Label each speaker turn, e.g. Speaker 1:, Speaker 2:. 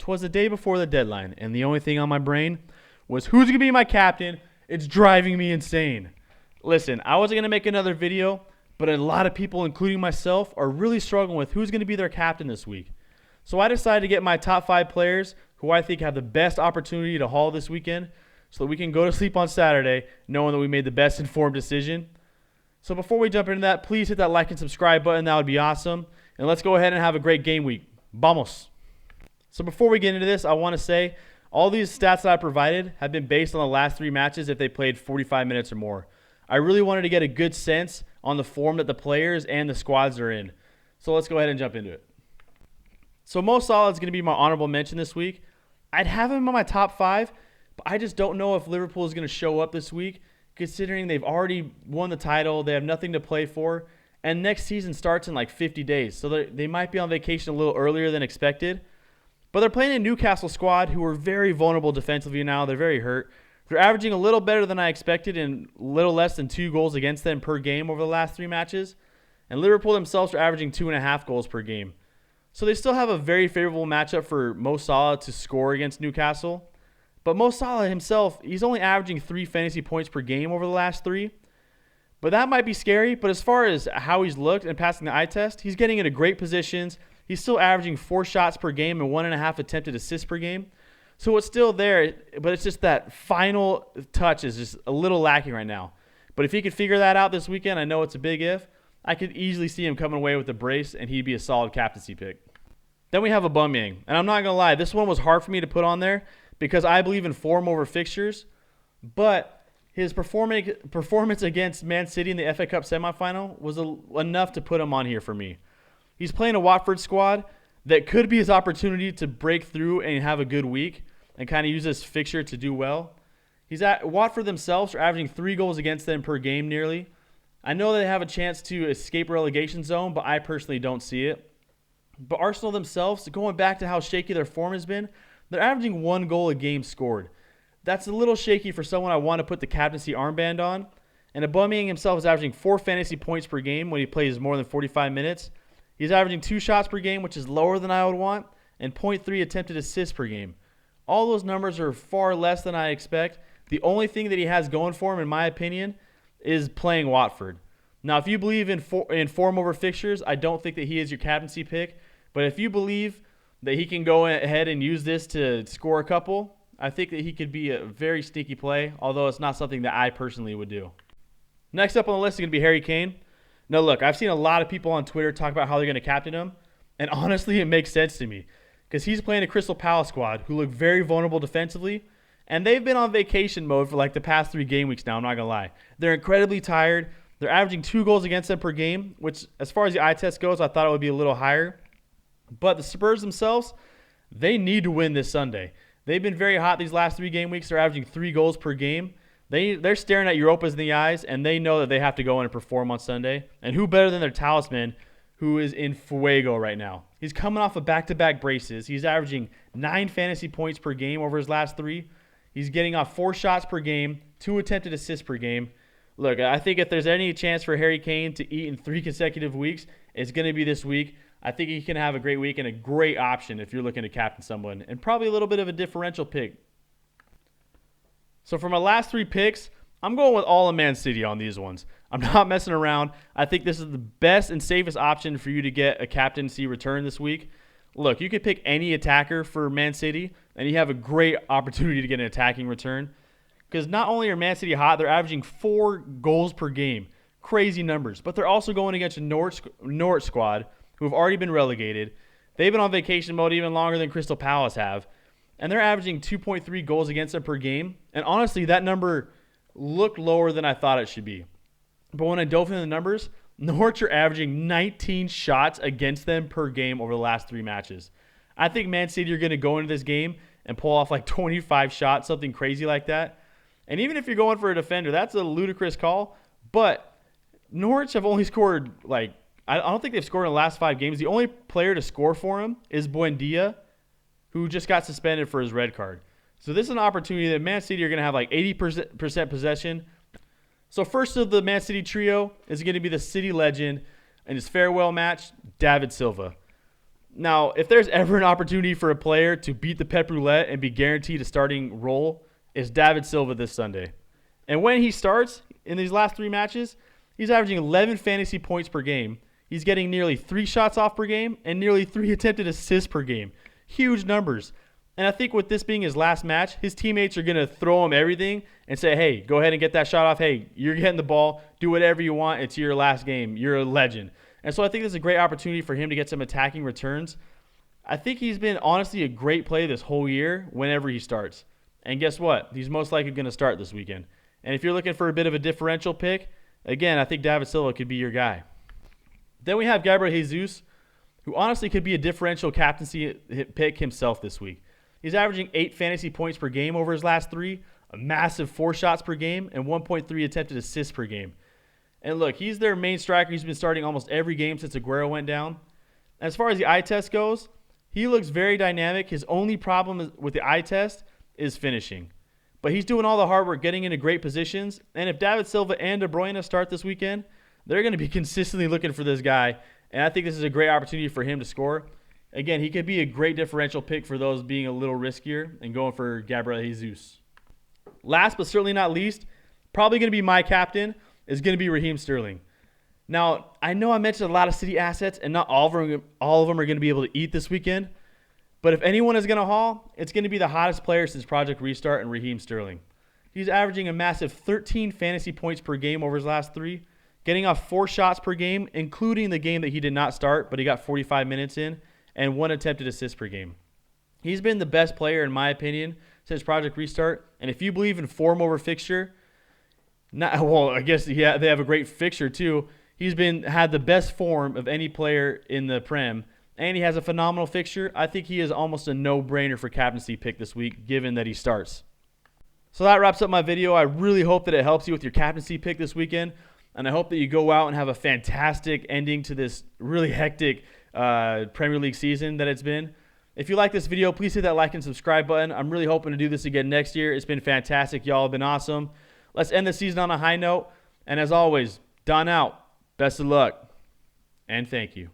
Speaker 1: 'Twas the day before the deadline, and the only thing on my brain was who's going to be my captain. It's driving me insane. Listen, I wasn't going to make another video, but a lot of people, including myself, are really struggling with who's going to be their captain this week. So I decided to get my top 5 players who I think have the best opportunity to haul this weekend so that we can go to sleep on Saturday knowing that we made the best informed decision. So before we jump into that, please hit that like and subscribe button. That would be awesome. And let's go ahead and have a great game week. Vamos. So before we get into this, I want to say all these stats that I provided have been based on the last 3 matches if they played 45 minutes or more. I really wanted to get a good sense on the form that the players and the squads are in. So let's go ahead and jump into it. So Mo Salah is going to be my honorable mention this week. I'd have him on my top 5, but I just don't know if Liverpool is going to show up this week, considering they've already won the title, they have nothing to play for, and next season starts in like 50 days. So they might be on vacation a little earlier than expected. But they're playing a Newcastle squad who are very vulnerable defensively now. They're very hurt. They're averaging a little better than I expected and a little less than 2 goals against them per game over the last 3 matches. And Liverpool themselves are averaging 2.5 goals per game. So they still have a very favorable matchup for Mo Salah to score against Newcastle. But Mo Salah himself, he's only averaging 3 fantasy points per game over the last 3. But that might be scary. But as far as how he's looked and passing the eye test, he's getting into great positions. He's still averaging 4 shots per game and 1.5 attempted assists per game. So it's still there, but it's just that final touch is just a little lacking right now. But if he could figure that out this weekend, I know it's a big if, I could easily see him coming away with a brace, and he'd be a solid captaincy pick. Then we have Aubameyang. And I'm not going to lie, this one was hard for me to put on there because I believe in form over fixtures. But his performance against Man City in the FA Cup semifinal was enough to put him on here for me. He's playing a Watford squad that could be his opportunity to break through and have a good week and kind of use this fixture to do well. Watford themselves are averaging 3 goals against them per game nearly. I know they have a chance to escape relegation zone, but I personally don't see it. But Arsenal themselves, going back to how shaky their form has been, they're averaging 1 goal a game scored. That's a little shaky for someone I want to put the captaincy armband on. And Aubameyang himself is averaging 4 fantasy points per game when he plays more than 45 minutes. He's averaging 2 shots per game, which is lower than I would want, and 0.3 attempted assists per game. All those numbers are far less than I expect. The only thing that he has going for him, in my opinion, is playing Watford. Now, if you believe in form over fixtures, I don't think that he is your captaincy pick. But if you believe that he can go ahead and use this to score a couple, I think that he could be a very sneaky play, although it's not something that I personally would do. Next up on the list is going to be Harry Kane. Now, look, I've seen a lot of people on Twitter talk about how they're going to captain him, and honestly, it makes sense to me because he's playing a Crystal Palace squad who look very vulnerable defensively, and they've been on vacation mode for like the past 3 game weeks now, I'm not going to lie. They're incredibly tired. They're averaging 2 goals against them per game, which as far as the eye test goes, I thought it would be a little higher. But the Spurs themselves, they need to win this Sunday. They've been very hot these last 3 game weeks. They're averaging 3 goals per game. They're staring at Europas in the eyes, and they know that they have to go in and perform on Sunday. And who better than their talisman, who is in fuego right now? He's coming off of back-to-back braces. He's averaging 9 fantasy points per game over his last 3. He's getting off 4 shots per game, 2 attempted assists per game. Look, I think if there's any chance for Harry Kane to eat in 3 consecutive weeks, it's going to be this week. I think he can have a great week and a great option if you're looking to captain someone, and probably a little bit of a differential pick. So for my last 3 picks, I'm going with all of Man City on these ones. I'm not messing around. I think this is the best and safest option for you to get a captaincy return this week. Look, you could pick any attacker for Man City, and you have a great opportunity to get an attacking return. Because not only are Man City hot, they're averaging 4 goals per game. Crazy numbers. But they're also going against a Norwich squad who have already been relegated. They've been on vacation mode even longer than Crystal Palace have. And they're averaging 2.3 goals against them per game. And honestly, that number looked lower than I thought it should be. But when I dove into the numbers, Norwich are averaging 19 shots against them per game over the last 3 matches. I think Man City are going to go into this game and pull off like 25 shots, something crazy like that. And even if you're going for a defender, that's a ludicrous call. But Norwich have only scored, I don't think they've scored in the last 5 games. The only player to score for him is Buendia, who just got suspended for his red card. So this is an opportunity that Man City are going to have like 80% possession. So first of the Man City trio is going to be the City legend in his farewell match, David Silva. Now, if there's ever an opportunity for a player to beat the Pep Roulette and be guaranteed a starting role, it's David Silva this Sunday. And when he starts in these last 3 matches, he's averaging 11 fantasy points per game. He's getting nearly 3 shots off per game and nearly 3 attempted assists per game. Huge numbers. And I think with this being his last match, his teammates are going to throw him everything and say, hey, go ahead and get that shot off. Hey, you're getting the ball. Do whatever you want. It's your last game. You're a legend. And so I think this is a great opportunity for him to get some attacking returns. I think he's been honestly a great play this whole year whenever he starts. And guess what? He's most likely going to start this weekend. And if you're looking for a bit of a differential pick, again, I think David Silva could be your guy. Then we have Gabriel Jesus, who honestly could be a differential captaincy pick himself this week. He's averaging 8 fantasy points per game over his last 3, a massive 4 shots per game, and 1.3 attempted assists per game. And look, he's their main striker. He's been starting almost every game since Aguero went down. As far as the eye test goes, he looks very dynamic. His only problem with the eye test is finishing. But he's doing all the hard work, getting into great positions. And if David Silva and De Bruyne start this weekend, they're going to be consistently looking for this guy. And I think this is a great opportunity for him to score. Again, he could be a great differential pick for those being a little riskier and going for Gabriel Jesus. Last but certainly not least, probably going to be my captain, is going to be Raheem Sterling. Now, I know I mentioned a lot of City assets, and not all of them are going to be able to eat this weekend. But if anyone is going to haul, it's going to be the hottest player since Project Restart and Raheem Sterling. He's averaging a massive 13 fantasy points per game over his last 3, getting off 4 shots per game, including the game that he did not start, but he got 45 minutes in, and 1 attempted assist per game. He's been the best player, in my opinion, since Project Restart. And if you believe in form over fixture, I guess they have a great fixture too. He's had the best form of any player in the Prem, and he has a phenomenal fixture. I think he is almost a no-brainer for captaincy pick this week, given that he starts. So that wraps up my video. I really hope that it helps you with your captaincy pick this weekend, and I hope that you go out and have a fantastic ending to this really hectic Premier League season that it's been. If you like this video, please hit that like and subscribe button. I'm really hoping to do this again next year. It's been fantastic. Y'all have been awesome. Let's end the season on a high note. And as always, Don out. Best of luck. And thank you.